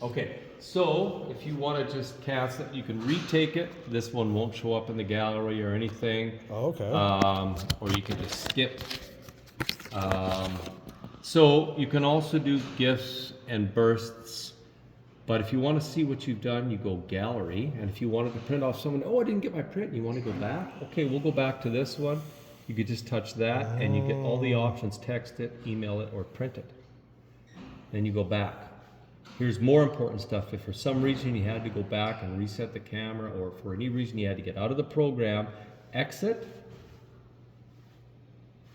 Okay, so if you want to just cast it, you can retake it. This one won't show up in the gallery or anything. Oh, okay. Or you can just skip. So you can also do GIFs and bursts. But if you want to see what you've done, you go gallery. And if you wanted to print off someone, oh, I didn't get my print, and you want to go back? Okay, we'll go back to this one. You could just touch that and you get all the options, text it, email it, or print it. Then you go back. Here's more important stuff. If for some reason you had to go back and reset the camera, or for any reason you had to get out of the program, exit,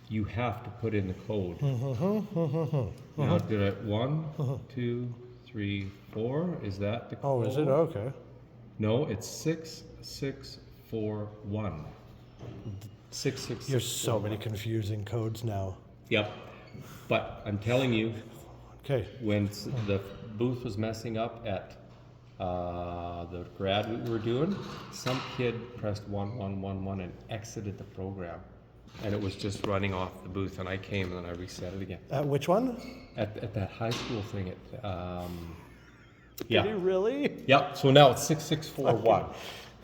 you have to put in the code. Now, did I, 1, 2, 3, 4, is that the code? Oh, is it? Okay. No, it's 6641. 66. There's so many confusing codes now. Yep. But I'm telling you, Okay. when the booth was messing up at the grad we were doing, some kid pressed 1111 and exited the program, and it was just running off the booth, and I came and then I reset it again. At which one? At that high school thing at Did he really? Yep, so now it's 6641.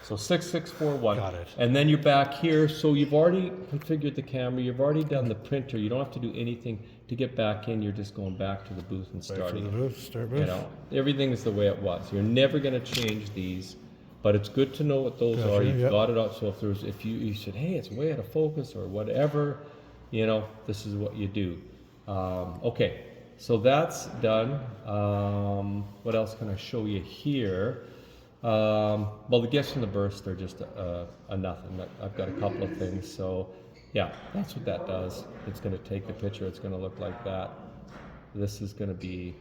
So 6641. Got it. And then you're back here, so you've already configured the camera, you've already done the printer, you don't have to do anything to get back in, you're just going back to the booth and starting Back to the booth, start booth. You know, everything is the way it was. You're never going to change these, but it's good to know what those are. You've got it out, so if you said, hey, it's way out of focus or whatever, you know, this is what you do. Okay, so that's done. What else can I show you here? Well, the gifts and the bursts are just a nothing. I've got a couple of things, so yeah, that's what that does. It's going to take the picture, it's going to look like that. This is going to be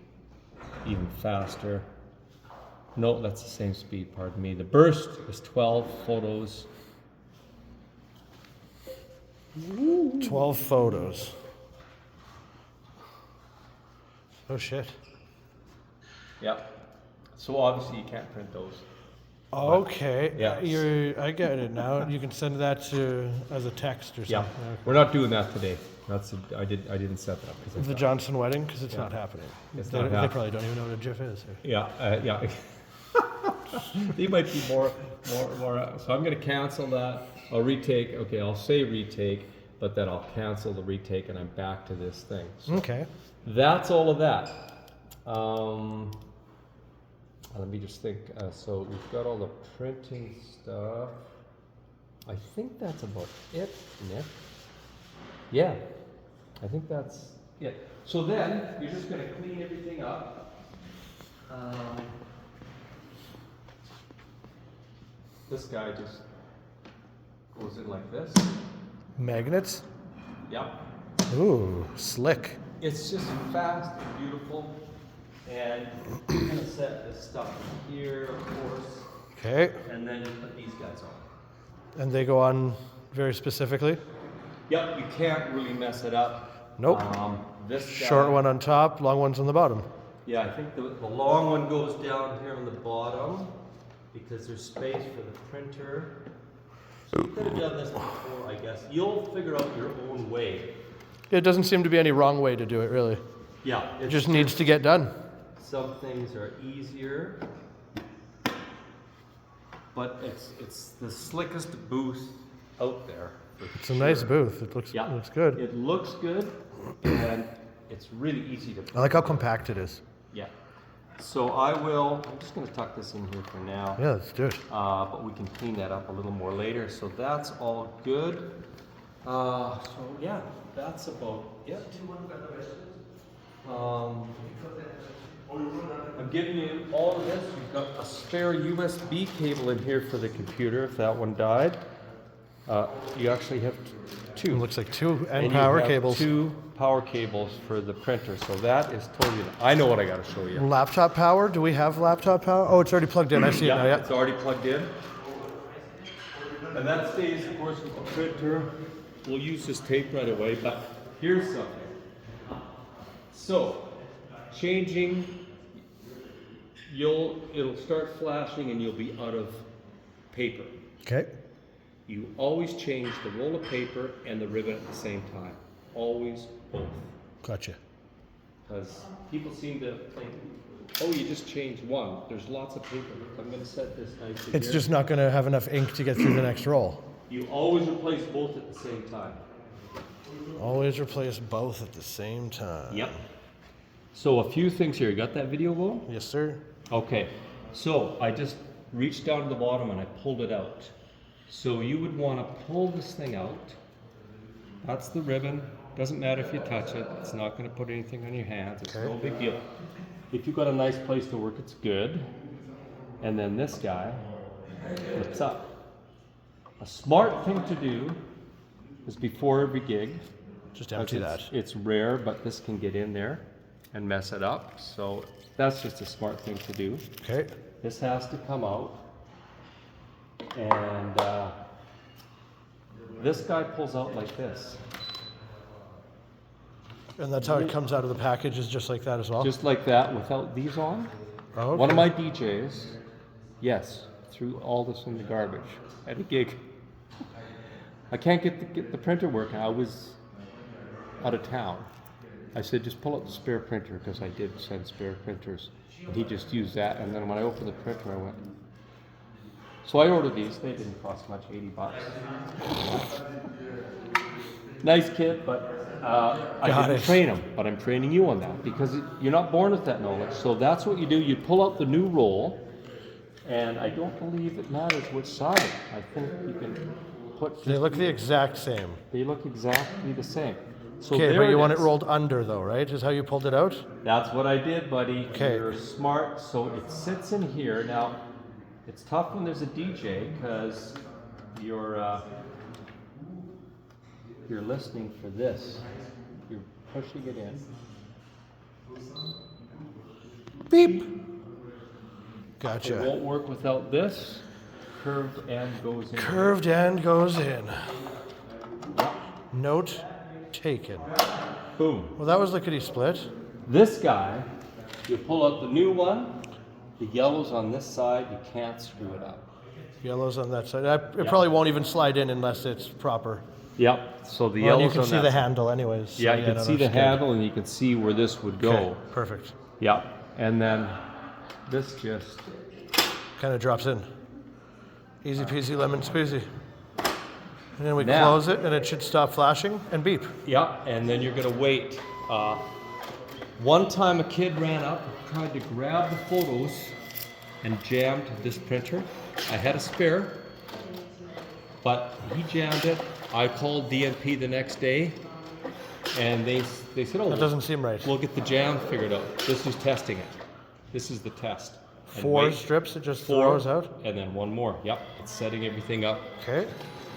even faster. No, that's the same speed, pardon me. The burst is 12 photos. 12 photos. Oh shit. Yep. So obviously you can't print those. Okay. Yeah. I get it now. You can send that to as a text or Yeah. something. Okay. We're not doing that today. I didn't set that up. The Johnson wedding, because it's not happening. It's They not happening. probably don't even know what a GIF is. Yeah, yeah. They might be more. So I'm going to cancel that. I'll retake. Okay, I'll say retake, but then I'll cancel the retake, and I'm back to this thing. So Okay. that's all of that. Let me just think. So we've got all the printing stuff. I think that's about it, Nick. Yeah, I think that's it. So then you're just going to clean everything up. This guy just goes in like this. Magnets? Yep. Ooh, slick. It's just fast and beautiful. And you're going to set this stuff here, of course. Okay. And then you put these guys on. And they go on very specifically? Yep, you can't really mess it up. Nope. This guy, Short one on top, long one's on the bottom. Yeah, I think the long one goes down here on the bottom because there's space for the printer. So you could have done this before, I guess. You'll figure out your own way. It doesn't seem to be any wrong way to do it, really. Yeah. It just needs to get done. Some things are easier, but it's the slickest booth out there. It's a nice booth. It looks good. It looks good, and it's really easy to print. I like how compact it is. Yeah. So I'm just going to tuck this in here for now. Yeah, let's do it. But we can clean that up a little more later. So that's all good. So yeah, that's about it. I'm giving you all of this. You've got a spare USB cable in here for the computer if that one died. You actually have two. It looks like two and you power have cables. Two power cables for the printer. So that is totally. I know what I got to show you. Laptop power? Do we have laptop power? Oh, it's already plugged in. I see it now. Yeah. It's already plugged in. And that stays, of course, with the printer. We'll use this tape right away, but here's something. So, changing, it'll start flashing and you'll be out of paper. Okay. You always change the roll of paper and the ribbon at the same time. Always both. Gotcha. Because people seem to think Oh, you just changed one. There's lots of paper. I'm going to set this nicely It's here. just not going to have enough ink to get through the next roll. You always replace both at the same time. Always replace both at the same time. Yep. So a few things here. You got that video going? Yes, sir. Okay. So I just reached down to the bottom and I pulled it out. So you would want to pull this thing out. That's the ribbon. Doesn't matter if you touch it. It's not going to put anything on your hands. It's no big deal. If you've got a nice place to work, it's good. And then this guy flips up. A smart thing to do is before every gig. Just empty that. It's rare, but this can get in there and mess it up. So that's just a smart thing to do. Okay. This has to come out. And this guy pulls out like this. And that's how it comes out of the package, is just like that as well? Just like that, without these on. Oh, okay. One of my DJs, yes, threw all this in the garbage at a gig. I can't get the printer working. I was out of town. I said, just pull out the spare printer, because I did send spare printers. And he just used that, and then when I opened the printer, I went. So I ordered these. They didn't cost much, $80. Nice kid, but I didn't train him. But I'm training you on that, because you're not born with that knowledge. So that's what you do. You pull out the new roll, and I don't believe it matters which side. I think you can put. They look the exact same. They look exactly the same. So Okay, but you want it rolled under, though, right? Is how you pulled it out? That's what I did, buddy. Okay. You're smart. So it sits in here. Now, it's tough when there's a DJ, because you're listening for this. You're pushing it in. Beep. It Gotcha. won't work without this. Curved end goes in. Curved end goes in. Note taken. Boom. Well, that was lickety split. This guy, you pull out the new one. The yellow's on this side. You can't screw it up. Yellow's on that side. It probably won't even slide in unless it's proper. Yep. So the Well, yellow's you on can see that the side. handle anyways. So Yeah, you can no, see the that's good. handle, and you can see where this would go. Okay, perfect. Yeah, and then this just, Kind of drops in. Easy peasy lemon squeezy. And then we Now- close it, and it should stop flashing and beep. yeah, and then you're gonna wait. One time a kid ran up, tried to grab the photos, and jammed this printer. I had a spare, but he jammed it. I called DNP the next day, and they said, "Oh, That doesn't seem right. we'll get the jam figured out." This is testing it. This is the test. And 4 wait, strips, it just 4, throws out. and then one more. Yep, it's setting everything up, Okay.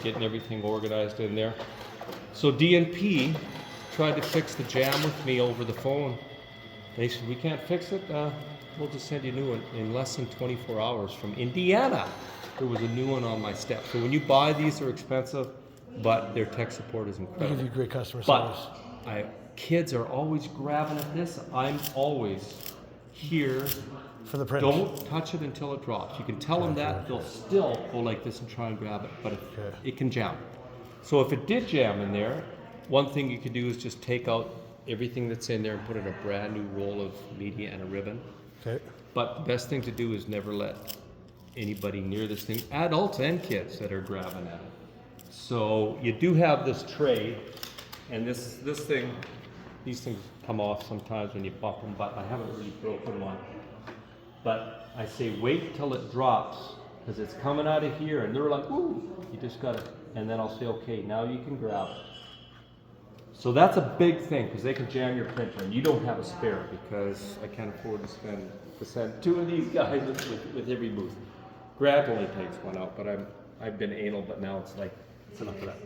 getting everything organized in there. So DNP tried to fix the jam with me over the phone. They said, "We can't fix it. We'll just send you a new one." In less than 24 hours from Indiana, there was a new one on my step. So when you buy these, they're expensive, but their tech support is They give incredible. you great customer But service. kids are always grabbing at this. I'm always here. For the print. Don't touch it until it drops. You can tell them that. They'll still go like this and try and grab it, but it can jam. So if it did jam in there, one thing you could do is just take out everything that's in there and put in a brand new roll of media and a ribbon. Okay. But the best thing to do is never let anybody near this thing, adults and kids that are grabbing at it. So you do have this tray, and this thing, these things come off sometimes when you bump them, but I haven't really broken one. But I say wait till it drops, because it's coming out of here, and they're like, "Ooh!" You just got it, and then I'll say, "Okay, now you can grab it." So that's a big thing, because they can jam your printer, and you don't have a spare, because I can't afford to send 2 of these guys with every booth. Grant only takes one out, but I've been anal, but now it's like it's enough of that.